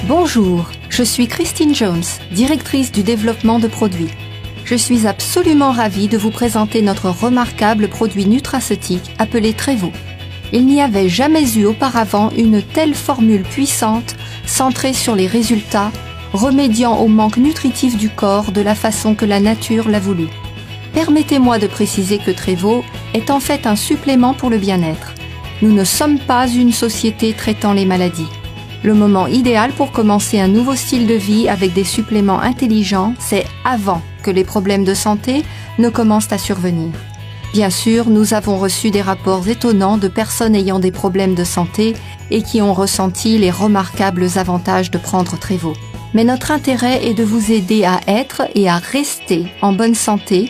Bonjour, je suis Christine Jones, directrice du développement de produits. Je suis absolument ravie de vous présenter notre remarquable produit nutraceutique appelé Trevo. Il n'y avait jamais eu auparavant une telle formule puissante, centrée sur les résultats, remédiant au manque nutritif du corps de la façon que la nature l'a voulu. Permettez-moi de préciser que Trevo est en fait un supplément pour le bien-être. Nous ne sommes pas une société traitant les maladies. Le moment idéal pour commencer un nouveau style de vie avec des suppléments intelligents, c'est avant que les problèmes de santé ne commencent à survenir. Bien sûr, nous avons reçu des rapports étonnants de personnes ayant des problèmes de santé et qui ont ressenti les remarquables avantages de prendre Trevo. Mais notre intérêt est de vous aider à être et à rester en bonne santé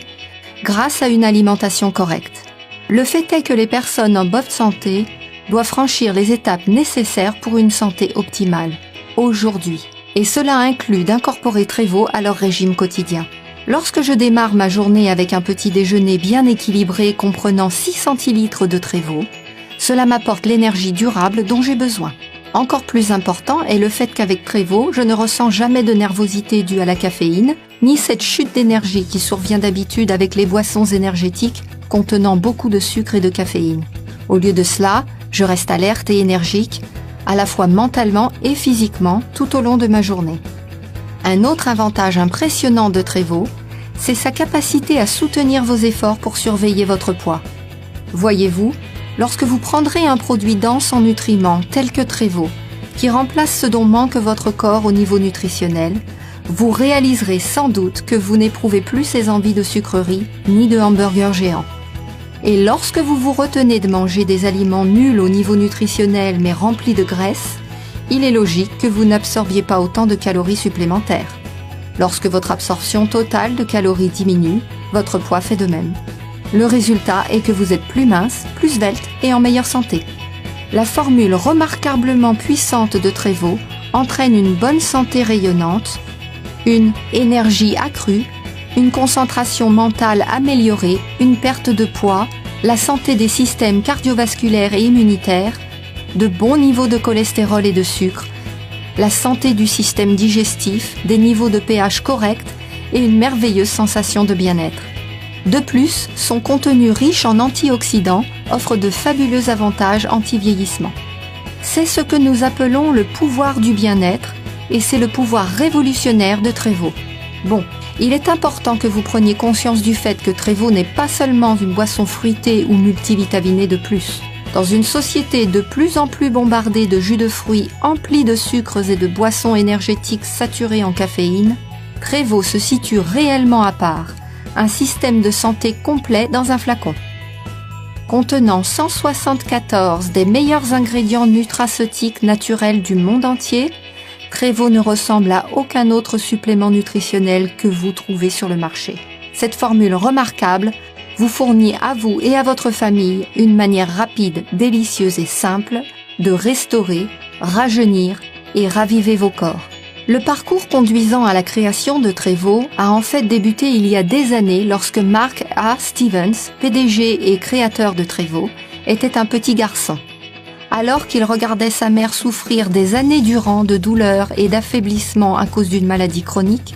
grâce à une alimentation correcte. Le fait est que les personnes en bonne santé doivent franchir les étapes nécessaires pour une santé optimale, aujourd'hui. Et cela inclut d'incorporer Trevo à leur régime quotidien. Lorsque je démarre ma journée avec un petit déjeuner bien équilibré comprenant 6 centilitres de Trevo, cela m'apporte l'énergie durable dont j'ai besoin. Encore plus important est le fait qu'avec Trevo, je ne ressens jamais de nervosité due à la caféine, ni cette chute d'énergie qui survient d'habitude avec les boissons énergétiques contenant beaucoup de sucre et de caféine. Au lieu de cela, je reste alerte et énergique, à la fois mentalement et physiquement, tout au long de ma journée. Un autre avantage impressionnant de Trevo, c'est sa capacité à soutenir vos efforts pour surveiller votre poids. Voyez-vous, lorsque vous prendrez un produit dense en nutriments tel que Trevo, qui remplace ce dont manque votre corps au niveau nutritionnel, vous réaliserez sans doute que vous n'éprouvez plus ces envies de sucreries ni de hamburgers géants. Et lorsque vous vous retenez de manger des aliments nuls au niveau nutritionnel mais remplis de graisse, il est logique que vous n'absorbiez pas autant de calories supplémentaires. Lorsque votre absorption totale de calories diminue, votre poids fait de même. Le résultat est que vous êtes plus mince, plus svelte et en meilleure santé. La formule remarquablement puissante de Trevo entraîne une bonne santé rayonnante, une énergie accrue, une concentration mentale améliorée, une perte de poids, la santé des systèmes cardiovasculaires et immunitaires, de bons niveaux de cholestérol et de sucre, la santé du système digestif, des niveaux de pH corrects et une merveilleuse sensation de bien-être. De plus, son contenu riche en antioxydants offre de fabuleux avantages anti-vieillissement. C'est ce que nous appelons le pouvoir du bien-être et c'est le pouvoir révolutionnaire de Trevo. Bon, il est important que vous preniez conscience du fait que Trevo n'est pas seulement une boisson fruitée ou multivitaminée de plus. Dans une société de plus en plus bombardée de jus de fruits emplis de sucres et de boissons énergétiques saturées en caféine, Trevo se situe réellement à part, un système de santé complet dans un flacon. Contenant 174 des meilleurs ingrédients nutraceutiques naturels du monde entier, Trevo ne ressemble à aucun autre supplément nutritionnel que vous trouvez sur le marché. Cette formule remarquable vous fournit à vous et à votre famille une manière rapide, délicieuse et simple de restaurer, rajeunir et raviver vos corps. Le parcours conduisant à la création de Trevo a en fait débuté il y a des années lorsque Mark A. Stevens, PDG et créateur de Trevo, était un petit garçon. Alors qu'il regardait sa mère souffrir des années durant de douleurs et d'affaiblissement à cause d'une maladie chronique,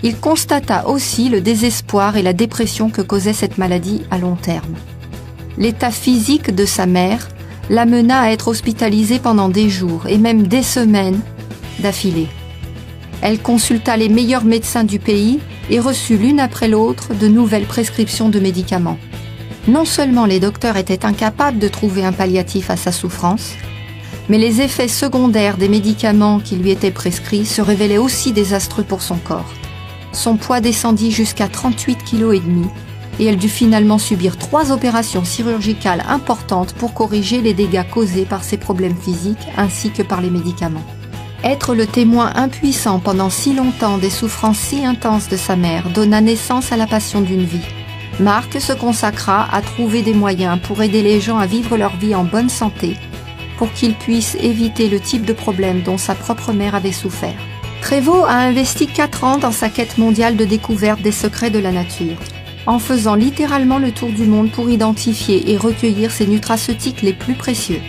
il constata aussi le désespoir et la dépression que causait cette maladie à long terme. L'état physique de sa mère l'amena à être hospitalisée pendant des jours et même des semaines d'affilée. Elle consulta les meilleurs médecins du pays et reçut l'une après l'autre de nouvelles prescriptions de médicaments. Non seulement les docteurs étaient incapables de trouver un palliatif à sa souffrance, mais les effets secondaires des médicaments qui lui étaient prescrits se révélaient aussi désastreux pour son corps. Son poids descendit jusqu'à 38,5 kg et elle dut finalement subir 3 opérations chirurgicales importantes pour corriger les dégâts causés par ses problèmes physiques ainsi que par les médicaments. Être le témoin impuissant pendant si longtemps des souffrances si intenses de sa mère donna naissance à la passion d'une vie. Mark se consacra à trouver des moyens pour aider les gens à vivre leur vie en bonne santé, pour qu'ils puissent éviter le type de problème dont sa propre mère avait souffert. Trevo a investi 4 ans dans sa quête mondiale de découverte des secrets de la nature, en faisant littéralement le tour du monde pour identifier et recueillir ses nutraceutiques les plus précieux.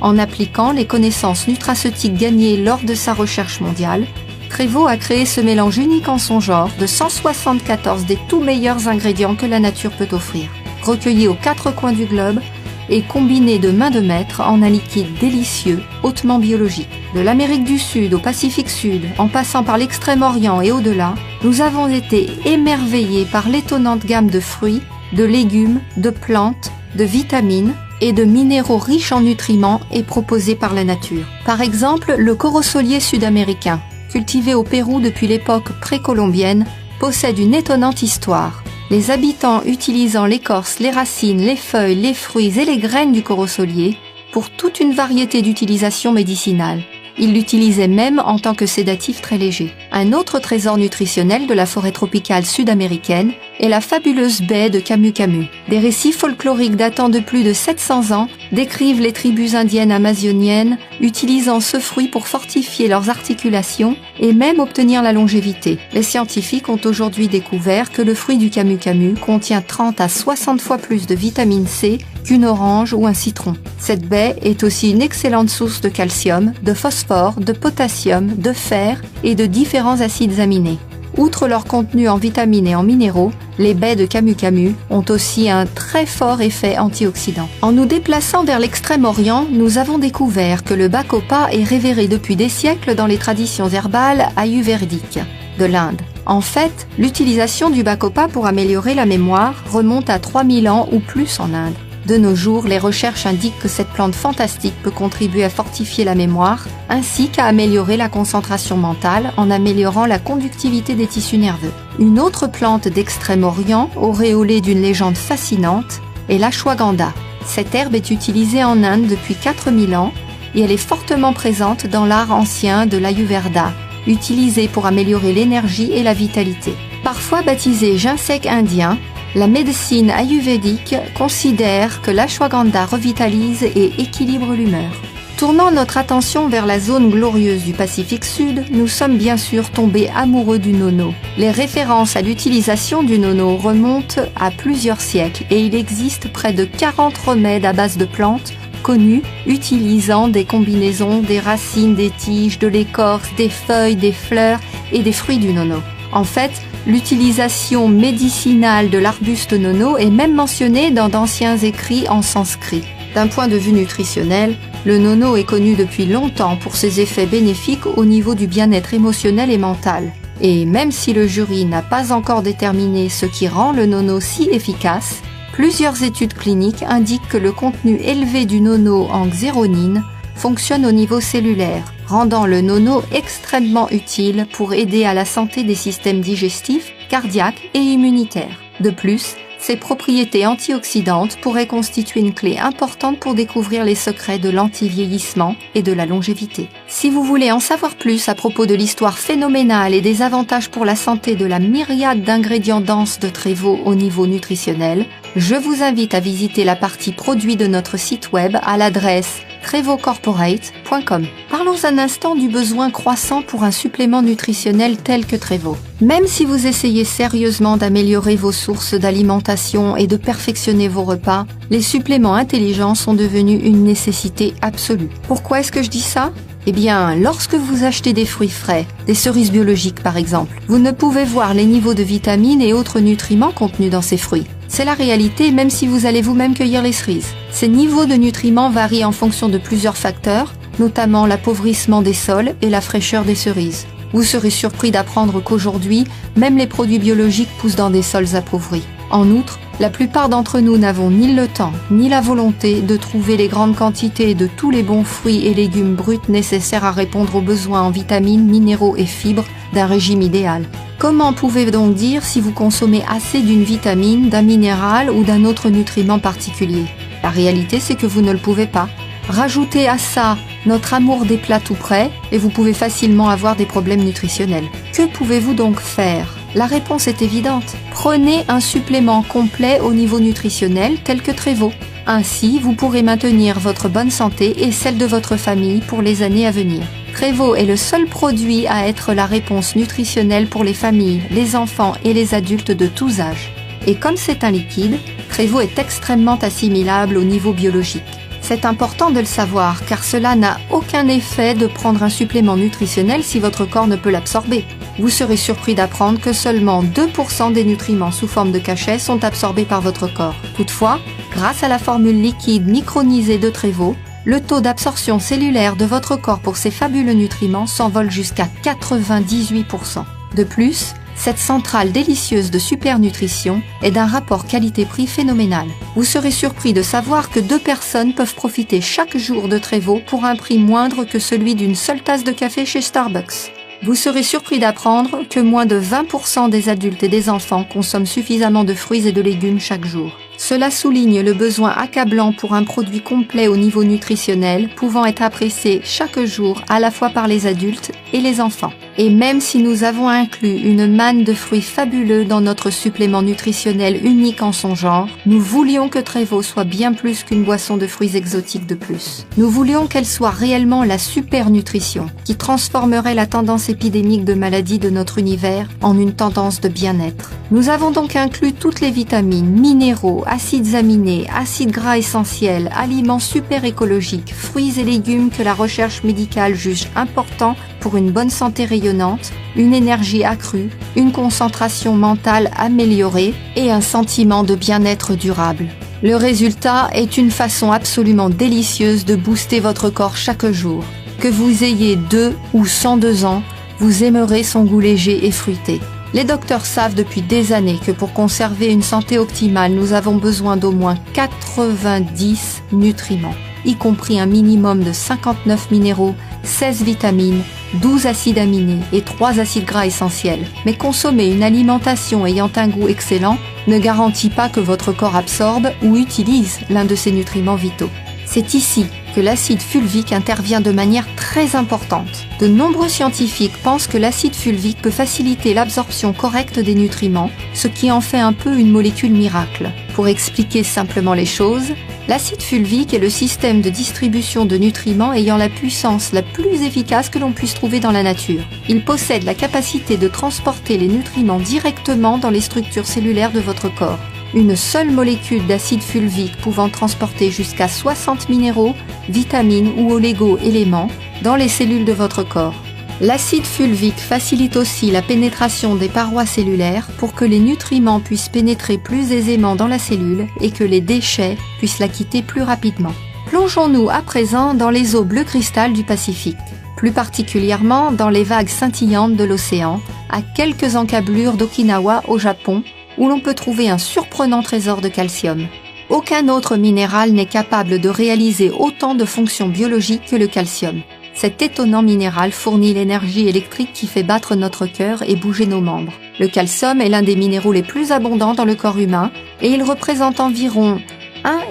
En appliquant les connaissances nutraceutiques gagnées lors de sa recherche mondiale, Trévo a créé ce mélange unique en son genre de 174 des tout meilleurs ingrédients que la nature peut offrir, recueillis aux 4 coins du globe et combinés de main de maître en un liquide délicieux, hautement biologique. De l'Amérique du Sud au Pacifique Sud, en passant par l'Extrême-Orient et au-delà, nous avons été émerveillés par l'étonnante gamme de fruits, de légumes, de plantes, de vitamines et de minéraux riches en nutriments et proposés par la nature. Par exemple, le corosolier sud-américain, cultivé au Pérou depuis l'époque précolombienne, possède une étonnante histoire. Les habitants utilisant l'écorce, les racines, les feuilles, les fruits et les graines du corosolier pour toute une variété d'utilisations médicinales. Ils l'utilisaient même en tant que sédatif très léger. Un autre trésor nutritionnel de la forêt tropicale sud-américaine est la fabuleuse baie de Camu Camu. Des récits folkloriques datant de plus de 700 ans décrivent les tribus indiennes amazoniennes utilisant ce fruit pour fortifier leurs articulations et même obtenir la longévité. Les scientifiques ont aujourd'hui découvert que le fruit du Camu Camu contient 30 à 60 fois plus de vitamine C qu'une orange ou un citron. Cette baie est aussi une excellente source de calcium, de phosphore, de potassium, de fer et de différents acides aminés. Outre leur contenu en vitamines et en minéraux, les baies de Camu Camu ont aussi un très fort effet antioxydant. En nous déplaçant vers l'Extrême-Orient, nous avons découvert que le bacopa est révéré depuis des siècles dans les traditions herbales ayurvédiques de l'Inde. En fait, l'utilisation du bacopa pour améliorer la mémoire remonte à 3000 ans ou plus en Inde. De nos jours, les recherches indiquent que cette plante fantastique peut contribuer à fortifier la mémoire, ainsi qu'à améliorer la concentration mentale en améliorant la conductivité des tissus nerveux. Une autre plante d'Extrême-Orient, auréolée d'une légende fascinante, est l'ashwagandha. Cette herbe est utilisée en Inde depuis 4000 ans et elle est fortement présente dans l'art ancien de l'Ayurveda, utilisée pour améliorer l'énergie et la vitalité. Parfois baptisée ginseng indien, la médecine ayurvédique considère que l'ashwagandha revitalise et équilibre l'humeur. Tournant notre attention vers la zone glorieuse du Pacifique Sud, nous sommes bien sûr tombés amoureux du nono. Les références à l'utilisation du nono remontent à plusieurs siècles et il existe près de 40 remèdes à base de plantes connus utilisant des combinaisons des racines, des tiges, de l'écorce, des feuilles, des fleurs et des fruits du nono. En fait, l'utilisation médicinale de l'arbuste nono est même mentionnée dans d'anciens écrits en sanskrit. D'un point de vue nutritionnel, le nono est connu depuis longtemps pour ses effets bénéfiques au niveau du bien-être émotionnel et mental. Et même si le jury n'a pas encore déterminé ce qui rend le nono si efficace, plusieurs études cliniques indiquent que le contenu élevé du nono en xéronine fonctionne au niveau cellulaire, rendant le nono extrêmement utile pour aider à la santé des systèmes digestifs, cardiaques et immunitaires. De plus, ses propriétés antioxydantes pourraient constituer une clé importante pour découvrir les secrets de l'anti-vieillissement et de la longévité. Si vous voulez en savoir plus à propos de l'histoire phénoménale et des avantages pour la santé de la myriade d'ingrédients denses de Trévo au niveau nutritionnel, je vous invite à visiter la partie produits de notre site web à l'adresse trevocorporate.com. Parlons un instant du besoin croissant pour un supplément nutritionnel tel que Trévo. Même si vous essayez sérieusement d'améliorer vos sources d'alimentation et de perfectionner vos repas, les suppléments intelligents sont devenus une nécessité absolue. Pourquoi est-ce que je dis ça ? Eh bien, lorsque vous achetez des fruits frais, des cerises biologiques par exemple, vous ne pouvez voir les niveaux de vitamines et autres nutriments contenus dans ces fruits. C'est la réalité même si vous allez vous-même cueillir les cerises. Ces niveaux de nutriments varient en fonction de plusieurs facteurs, notamment l'appauvrissement des sols et la fraîcheur des cerises. Vous serez surpris d'apprendre qu'aujourd'hui, même les produits biologiques poussent dans des sols appauvris. En outre, la plupart d'entre nous n'avons ni le temps ni la volonté de trouver les grandes quantités de tous les bons fruits et légumes bruts nécessaires à répondre aux besoins en vitamines, minéraux et fibres d'un régime idéal. Comment pouvez-vous donc dire si vous consommez assez d'une vitamine, d'un minéral ou d'un autre nutriment particulier ? La réalité, c'est que vous ne le pouvez pas. Rajoutez à ça notre amour des plats tout prêts et vous pouvez facilement avoir des problèmes nutritionnels. Que pouvez-vous donc faire ? La réponse est évidente. Prenez un supplément complet au niveau nutritionnel tel que Trévo. Ainsi, vous pourrez maintenir votre bonne santé et celle de votre famille pour les années à venir. Trévo est le seul produit à être la réponse nutritionnelle pour les familles, les enfants et les adultes de tous âges. Et comme c'est un liquide, Trévo est extrêmement assimilable au niveau biologique. C'est important de le savoir car cela n'a aucun effet de prendre un supplément nutritionnel si votre corps ne peut l'absorber. Vous serez surpris d'apprendre que seulement 2% des nutriments sous forme de cachets sont absorbés par votre corps. Toutefois, grâce à la formule liquide micronisée de Trevo, le taux d'absorption cellulaire de votre corps pour ces fabuleux nutriments s'envole jusqu'à 98%. De plus, cette centrale délicieuse de supernutrition est d'un rapport qualité-prix phénoménal. Vous serez surpris de savoir que 2 personnes peuvent profiter chaque jour de Trevo pour un prix moindre que celui d'une seule tasse de café chez Starbucks. Vous serez surpris d'apprendre que moins de 20% des adultes et des enfants consomment suffisamment de fruits et de légumes chaque jour. Cela souligne le besoin accablant pour un produit complet au niveau nutritionnel, pouvant être apprécié chaque jour à la fois par les adultes et les enfants. Et même si nous avons inclus une manne de fruits fabuleux dans notre supplément nutritionnel unique en son genre, nous voulions que Trevo soit bien plus qu'une boisson de fruits exotiques de plus. Nous voulions qu'elle soit réellement la super nutrition, qui transformerait la tendance épidémique de maladies de notre univers en une tendance de bien-être. Nous avons donc inclus toutes les vitamines, minéraux, acides aminés, acides gras essentiels, aliments super écologiques, fruits et légumes que la recherche médicale juge importants pour une bonne santé rayonnante, une énergie accrue, une concentration mentale améliorée et un sentiment de bien-être durable. Le résultat est une façon absolument délicieuse de booster votre corps chaque jour. Que vous ayez 2 ou 102 ans, vous aimerez son goût léger et fruité. Les docteurs savent depuis des années que pour conserver une santé optimale, nous avons besoin d'au moins 90 nutriments, y compris un minimum de 59 minéraux, 16 vitamines, 12 acides aminés et 3 acides gras essentiels. Mais consommer une alimentation ayant un goût excellent ne garantit pas que votre corps absorbe ou utilise l'un de ces nutriments vitaux. C'est ici que l'acide fulvique intervient de manière très importante. De nombreux scientifiques pensent que l'acide fulvique peut faciliter l'absorption correcte des nutriments, ce qui en fait un peu une molécule miracle. Pour expliquer simplement les choses, l'acide fulvique est le système de distribution de nutriments ayant la puissance la plus efficace que l'on puisse trouver dans la nature. Il possède la capacité de transporter les nutriments directement dans les structures cellulaires de votre corps. Une seule molécule d'acide fulvique pouvant transporter jusqu'à 60 minéraux, vitamines ou oligo-éléments dans les cellules de votre corps. L'acide fulvique facilite aussi la pénétration des parois cellulaires pour que les nutriments puissent pénétrer plus aisément dans la cellule et que les déchets puissent la quitter plus rapidement. Plongeons-nous à présent dans les eaux bleu cristal du Pacifique, plus particulièrement dans les vagues scintillantes de l'océan, à quelques encablures d'Okinawa au Japon, où l'on peut trouver un surprenant trésor de calcium. Aucun autre minéral n'est capable de réaliser autant de fonctions biologiques que le calcium. Cet étonnant minéral fournit l'énergie électrique qui fait battre notre cœur et bouger nos membres. Le calcium est l'un des minéraux les plus abondants dans le corps humain et il représente environ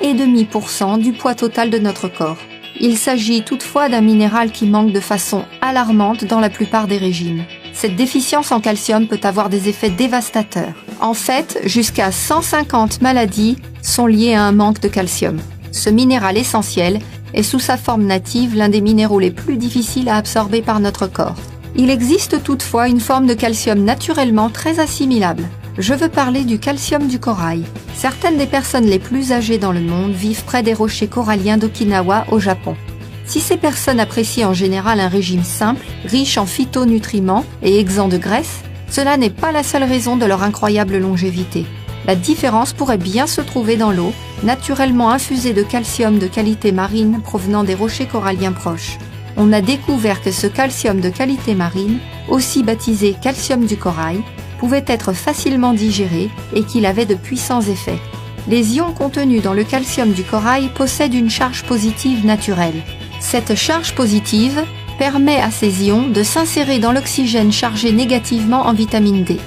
1,5% du poids total de notre corps. Il s'agit toutefois d'un minéral qui manque de façon alarmante dans la plupart des régimes. Cette déficience en calcium peut avoir des effets dévastateurs. En fait, jusqu'à 150 maladies sont liées à un manque de calcium. Ce minéral essentiel est sous sa forme native l'un des minéraux les plus difficiles à absorber par notre corps. Il existe toutefois une forme de calcium naturellement très assimilable. Je veux parler du calcium du corail. Certaines des personnes les plus âgées dans le monde vivent près des rochers coralliens d'Okinawa au Japon. Si ces personnes apprécient en général un régime simple, riche en phytonutriments et exempt de graisse, cela n'est pas la seule raison de leur incroyable longévité. La différence pourrait bien se trouver dans l'eau, naturellement infusée de calcium de qualité marine provenant des rochers coralliens proches. On a découvert que ce calcium de qualité marine, aussi baptisé calcium du corail, pouvait être facilement digéré et qu'il avait de puissants effets. Les ions contenus dans le calcium du corail possèdent une charge positive naturelle. Cette charge positive permet à ces ions de s'insérer dans l'oxygène chargé négativement en vitamine D.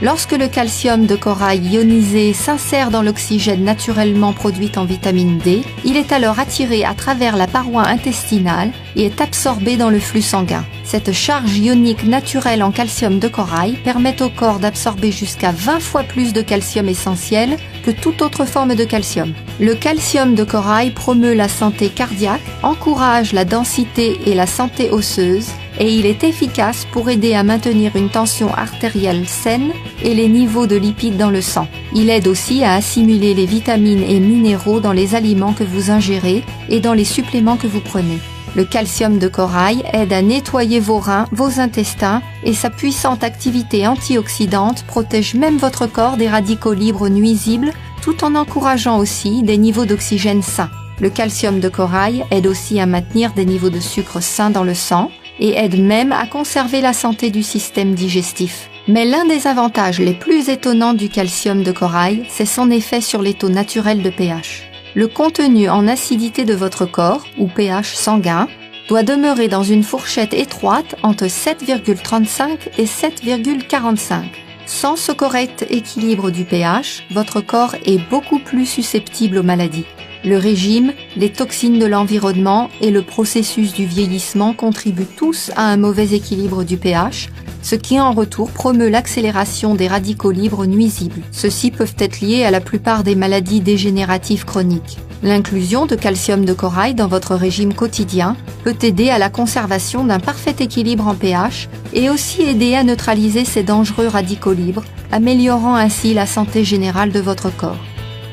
Lorsque le calcium de corail ionisé s'insère dans l'oxygène naturellement produit en vitamine D, il est alors attiré à travers la paroi intestinale et est absorbée dans le flux sanguin. Cette charge ionique naturelle en calcium de corail permet au corps d'absorber jusqu'à 20 fois plus de calcium essentiel que toute autre forme de calcium. Le calcium de corail promeut la santé cardiaque, encourage la densité et la santé osseuse, et il est efficace pour aider à maintenir une tension artérielle saine et les niveaux de lipides dans le sang. Il aide aussi à assimiler les vitamines et minéraux dans les aliments que vous ingérez et dans les suppléments que vous prenez. Le calcium de corail aide à nettoyer vos reins, vos intestins, et sa puissante activité antioxydante protège même votre corps des radicaux libres nuisibles, tout en encourageant aussi des niveaux d'oxygène sains. Le calcium de corail aide aussi à maintenir des niveaux de sucre sains dans le sang, et aide même à conserver la santé du système digestif. Mais l'un des avantages les plus étonnants du calcium de corail, c'est son effet sur les taux naturels de pH. Le contenu en acidité de votre corps, ou pH sanguin, doit demeurer dans une fourchette étroite entre 7,35 et 7,45. Sans ce correct équilibre du pH, votre corps est beaucoup plus susceptible aux maladies. Le régime, les toxines de l'environnement et le processus du vieillissement contribuent tous à un mauvais équilibre du pH, ce qui en retour promeut l'accélération des radicaux libres nuisibles. Ceux-ci peuvent être liés à la plupart des maladies dégénératives chroniques. L'inclusion de calcium de corail dans votre régime quotidien peut aider à la conservation d'un parfait équilibre en pH et aussi aider à neutraliser ces dangereux radicaux libres, améliorant ainsi la santé générale de votre corps.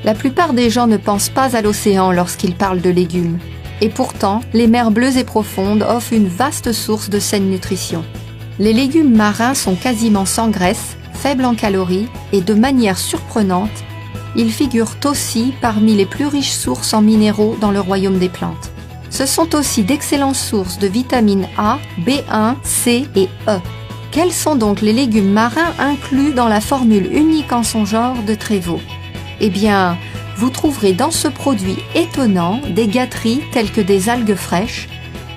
La plupart des gens ne pensent pas à l'océan lorsqu'ils parlent de légumes. Et pourtant, les mers bleues et profondes offrent une vaste source de saine nutrition. Les légumes marins sont quasiment sans graisse, faibles en calories et de manière surprenante, ils figurent aussi parmi les plus riches sources en minéraux dans le royaume des plantes. Ce sont aussi d'excellentes sources de vitamines A, B1, C et E. Quels sont donc les légumes marins inclus dans la formule unique en son genre de Trévo ? Eh bien, vous trouverez dans ce produit étonnant des gâteries telles que des algues fraîches,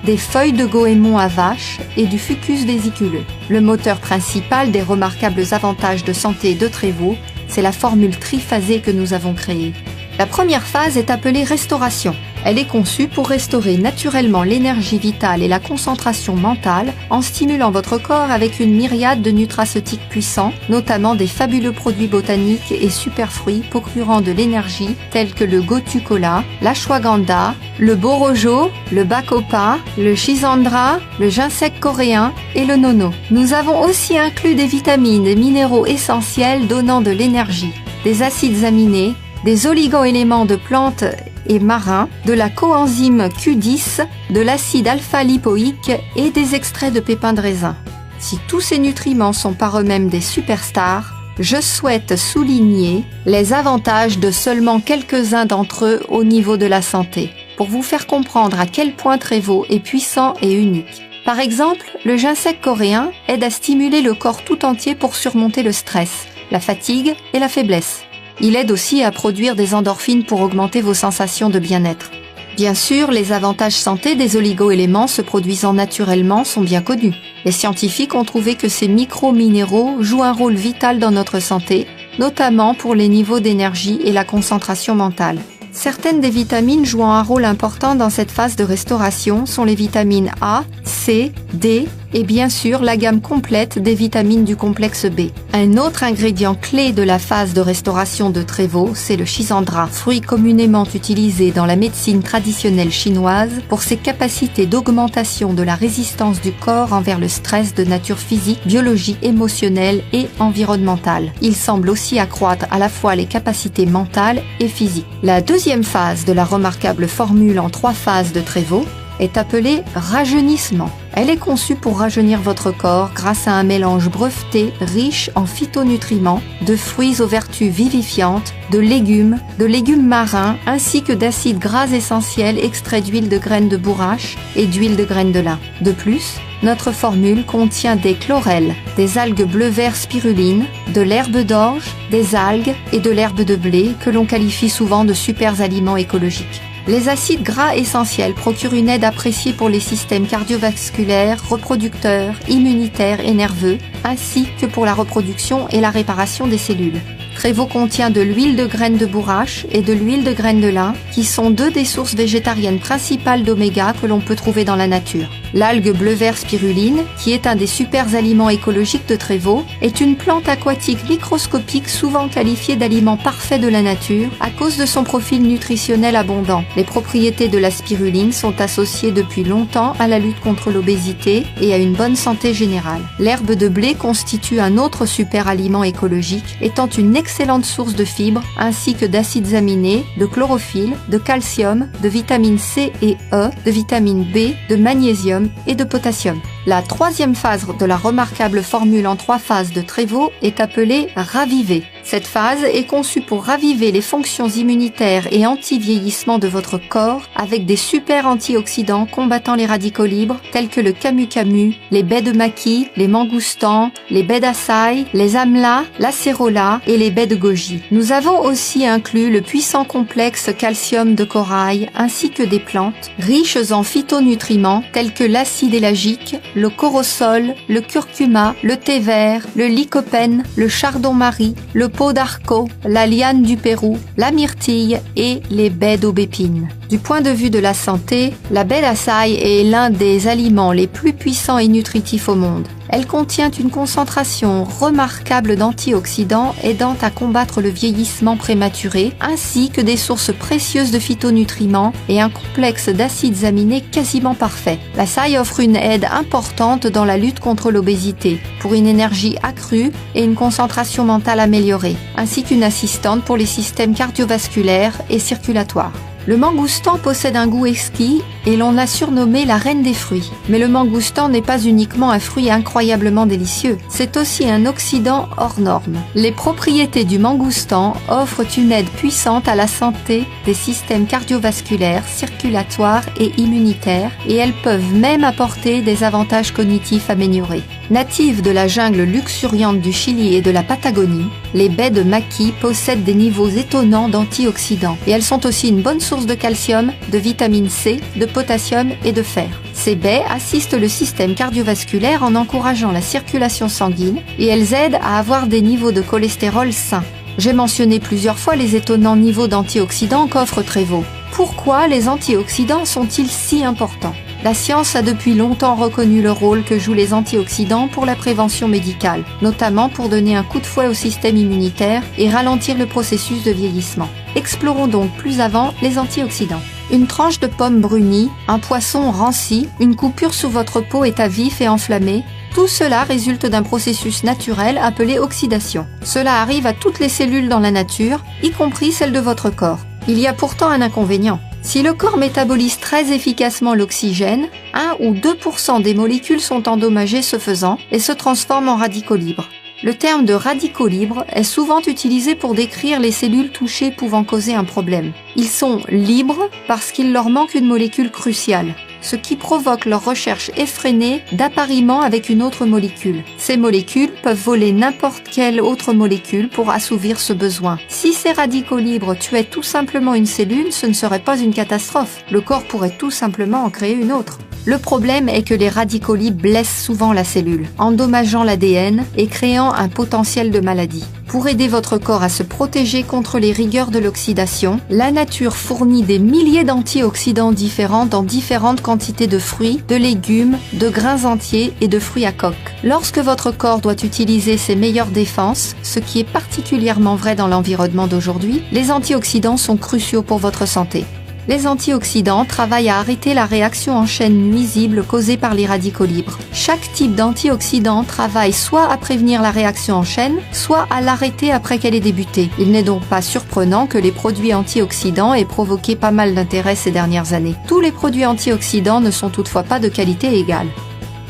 des feuilles de goémon à vache et du fucus vésiculeux. Le moteur principal des remarquables avantages de santé de Trévo, c'est la formule triphasée que nous avons créée. La première phase est appelée restauration. Elle est conçue pour restaurer naturellement l'énergie vitale et la concentration mentale en stimulant votre corps avec une myriade de nutraceutiques puissants, notamment des fabuleux produits botaniques et superfruits procurant de l'énergie tels que le gotu kola, l'ashwagandha, le borojo, le bacopa, le schisandra, le ginseng coréen et le nono. Nous avons aussi inclus des vitamines et minéraux essentiels donnant de l'énergie, des acides aminés, des oligo-éléments de plantes et marins, de la coenzyme Q10, de l'acide alpha-lipoïque et des extraits de pépins de raisin. Si tous ces nutriments sont par eux-mêmes des superstars, je souhaite souligner les avantages de seulement quelques-uns d'entre eux au niveau de la santé, pour vous faire comprendre à quel point Trévo est puissant et unique. Par exemple, le ginseng coréen aide à stimuler le corps tout entier pour surmonter le stress, la fatigue et la faiblesse. Il aide aussi à produire des endorphines pour augmenter vos sensations de bien-être. Bien sûr, les avantages santé des oligo-éléments se produisant naturellement sont bien connus. Les scientifiques ont trouvé que ces micro-minéraux jouent un rôle vital dans notre santé, notamment pour les niveaux d'énergie et la concentration mentale. Certaines des vitamines jouant un rôle important dans cette phase de restauration sont les vitamines A, C, D et bien sûr la gamme complète des vitamines du complexe B. Un autre ingrédient clé de la phase de restauration de Trévo, c'est le schisandra, fruit communément utilisé dans la médecine traditionnelle chinoise pour ses capacités d'augmentation de la résistance du corps envers le stress de nature physique, biologique, émotionnelle et environnementale. Il semble aussi accroître à la fois les capacités mentales et physiques. La deuxième phase de la remarquable formule en 3 phases de Trévo est appelée rajeunissement. Elle est conçue pour rajeunir votre corps grâce à un mélange breveté riche en phytonutriments, de fruits aux vertus vivifiantes, de légumes marins ainsi que d'acides gras essentiels extraits d'huile de graines de bourrache et d'huile de graines de lin. De plus, notre formule contient des chlorelles, des algues bleu-vert spiruline, de l'herbe d'orge, des algues et de l'herbe de blé que l'on qualifie souvent de super aliments écologiques. Les acides gras essentiels procurent une aide appréciée pour les systèmes cardiovasculaires, reproducteurs, immunitaires et nerveux, ainsi que pour la reproduction et la réparation des cellules. Tréveau contient de l'huile de graines de bourrache et de l'huile de graines de lin, qui sont deux des sources végétariennes principales d'oméga que l'on peut trouver dans la nature. L'algue bleu-vert spiruline, qui est un des super aliments écologiques de Tréveau, est une plante aquatique microscopique souvent qualifiée d'aliment parfait de la nature à cause de son profil nutritionnel abondant. Les propriétés de la spiruline sont associées depuis longtemps à la lutte contre l'obésité et à une bonne santé générale. L'herbe de blé constitue un autre super aliment écologique, étant une excellente source de fibres ainsi que d'acides aminés, de chlorophylle, de calcium, de vitamines C et E, de vitamine B, de magnésium et de potassium. La troisième phase de la remarquable formule en 3 phases de Tréveau est appelée raviver. Cette phase est conçue pour raviver les fonctions immunitaires et anti-vieillissement de votre corps avec des super antioxydants combattant les radicaux libres tels que le camu-camu, les baies de maqui, les mangoustans, les baies d'açaï, les amla, l'acérola et les baies de goji. Nous avons aussi inclus le puissant complexe calcium de corail ainsi que des plantes riches en phytonutriments tels que l'acide élagique, le corosol, le curcuma, le thé vert, le lycopène, le chardon-marie, le pot d'arco, la liane du Pérou, la myrtille et les baies d'aubépine. Du point de vue de la santé, la baie d'açaï est l'un des aliments les plus puissants et nutritifs au monde. Elle contient une concentration remarquable d'antioxydants aidant à combattre le vieillissement prématuré, ainsi que des sources précieuses de phytonutriments et un complexe d'acides aminés quasiment parfait. L'açaï offre une aide importante dans la lutte contre l'obésité, pour une énergie accrue et une concentration mentale améliorée, ainsi qu'une assistante pour les systèmes cardiovasculaires et circulatoires. Le mangoustan possède un goût exquis et l'on l'a surnommé la reine des fruits. Mais le mangoustan n'est pas uniquement un fruit incroyablement délicieux, c'est aussi un oxydant hors norme. Les propriétés du mangoustan offrent une aide puissante à la santé des systèmes cardiovasculaires, circulatoires et immunitaires, et elles peuvent même apporter des avantages cognitifs améliorés. Natives de la jungle luxuriante du Chili et de la Patagonie, les baies de maqui possèdent des niveaux étonnants d'antioxydants et elles sont aussi une bonne source de calcium, de vitamine C, de potassium et de fer. Ces baies assistent le système cardiovasculaire en encourageant la circulation sanguine et elles aident à avoir des niveaux de cholestérol sains. J'ai mentionné plusieurs fois les étonnants niveaux d'antioxydants qu'offre Tréveau. Pourquoi les antioxydants sont-ils si importants ? La science a depuis longtemps reconnu le rôle que jouent les antioxydants pour la prévention médicale, notamment pour donner un coup de fouet au système immunitaire et ralentir le processus de vieillissement. Explorons donc plus avant les antioxydants. Une tranche de pomme brunie, un poisson ranci, une coupure sous votre peau état vif et enflammé, tout cela résulte d'un processus naturel appelé oxydation. Cela arrive à toutes les cellules dans la nature, y compris celles de votre corps. Il y a pourtant un inconvénient. Si le corps métabolise très efficacement l'oxygène, 1 ou 2% des molécules sont endommagées ce faisant et se transforment en radicaux libres. Le terme de radicaux libres est souvent utilisé pour décrire les cellules touchées pouvant causer un problème. Ils sont libres parce qu'il leur manque une molécule cruciale, ce qui provoque leur recherche effrénée d'appariement avec une autre molécule. Ces molécules peuvent voler n'importe quelle autre molécule pour assouvir ce besoin. Si ces radicaux libres tuaient tout simplement une cellule, ce ne serait pas une catastrophe. Le corps pourrait tout simplement en créer une autre. Le problème est que les radicaux libres blessent souvent la cellule, endommageant l'ADN et créant un potentiel de maladie. Pour aider votre corps à se protéger contre les rigueurs de l'oxydation, la nature fournit des milliers d'antioxydants différents dans différentes quantités de fruits, de légumes, de grains entiers et de fruits à coque. Lorsque votre corps doit utiliser ses meilleures défenses, ce qui est particulièrement vrai dans l'environnement d'aujourd'hui, les antioxydants sont cruciaux pour votre santé. Les antioxydants travaillent à arrêter la réaction en chaîne nuisible causée par les radicaux libres. Chaque type d'antioxydant travaille soit à prévenir la réaction en chaîne, soit à l'arrêter après qu'elle ait débuté. Il n'est donc pas surprenant que les produits antioxydants aient provoqué pas mal d'intérêt ces dernières années. Tous les produits antioxydants ne sont toutefois pas de qualité égale.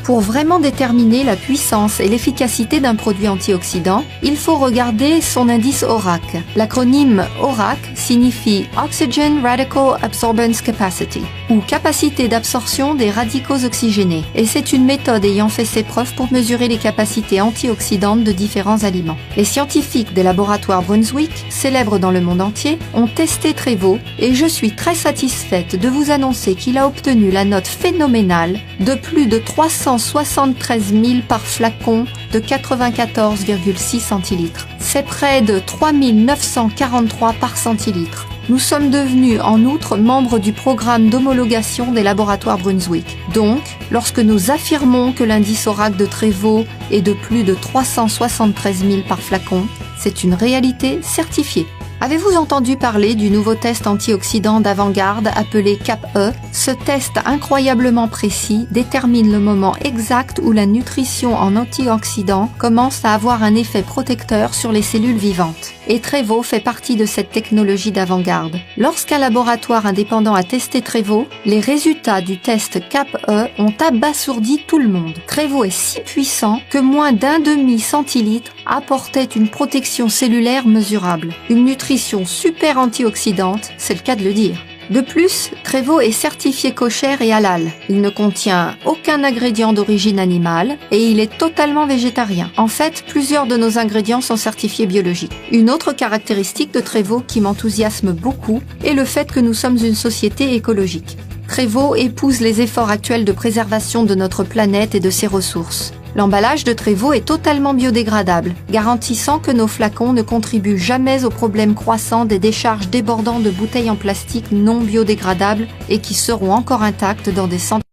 Pour vraiment déterminer la puissance et l'efficacité d'un produit antioxydant, il faut regarder son indice ORAC. L'acronyme ORAC signifie Oxygen Radical Absorbance Capacity, ou capacité d'absorption des radicaux oxygénés, et c'est une méthode ayant fait ses preuves pour mesurer les capacités antioxydantes de différents aliments. Les scientifiques des laboratoires Brunswick, célèbres dans le monde entier, ont testé Tréveau, et je suis très satisfaite de vous annoncer qu'il a obtenu la note phénoménale de plus de 300 373 000 par flacon de 94,6 centilitres. C'est près de 3 943 par centilitre. Nous sommes devenus en outre membres du programme d'homologation des laboratoires Brunswick. Donc, lorsque nous affirmons que l'indice ORAC de Trévo est de plus de 373 000 par flacon, c'est une réalité certifiée. Avez-vous entendu parler du nouveau test antioxydant d'avant-garde appelé CAP-E? Ce test incroyablement précis détermine le moment exact où la nutrition en antioxydants commence à avoir un effet protecteur sur les cellules vivantes. Et Trévo fait partie de cette technologie d'avant-garde. Lorsqu'un laboratoire indépendant a testé Trévo, les résultats du test CAP-E ont abasourdi tout le monde. Trévo est si puissant que moins d'un demi-centilitre apportait une protection cellulaire mesurable. Une nutrition super antioxydante, c'est le cas de le dire. De plus, Trévo est certifié kosher et halal. Il ne contient aucun ingrédient d'origine animale et il est totalement végétarien. En fait, plusieurs de nos ingrédients sont certifiés biologiques. Une autre caractéristique de Trévo qui m'enthousiasme beaucoup est le fait que nous sommes une société écologique. Trévo épouse les efforts actuels de préservation de notre planète et de ses ressources. L'emballage de Trévo est totalement biodégradable, garantissant que nos flacons ne contribuent jamais au problème croissant des décharges débordant de bouteilles en plastique non biodégradables et qui seront encore intactes dans des centaines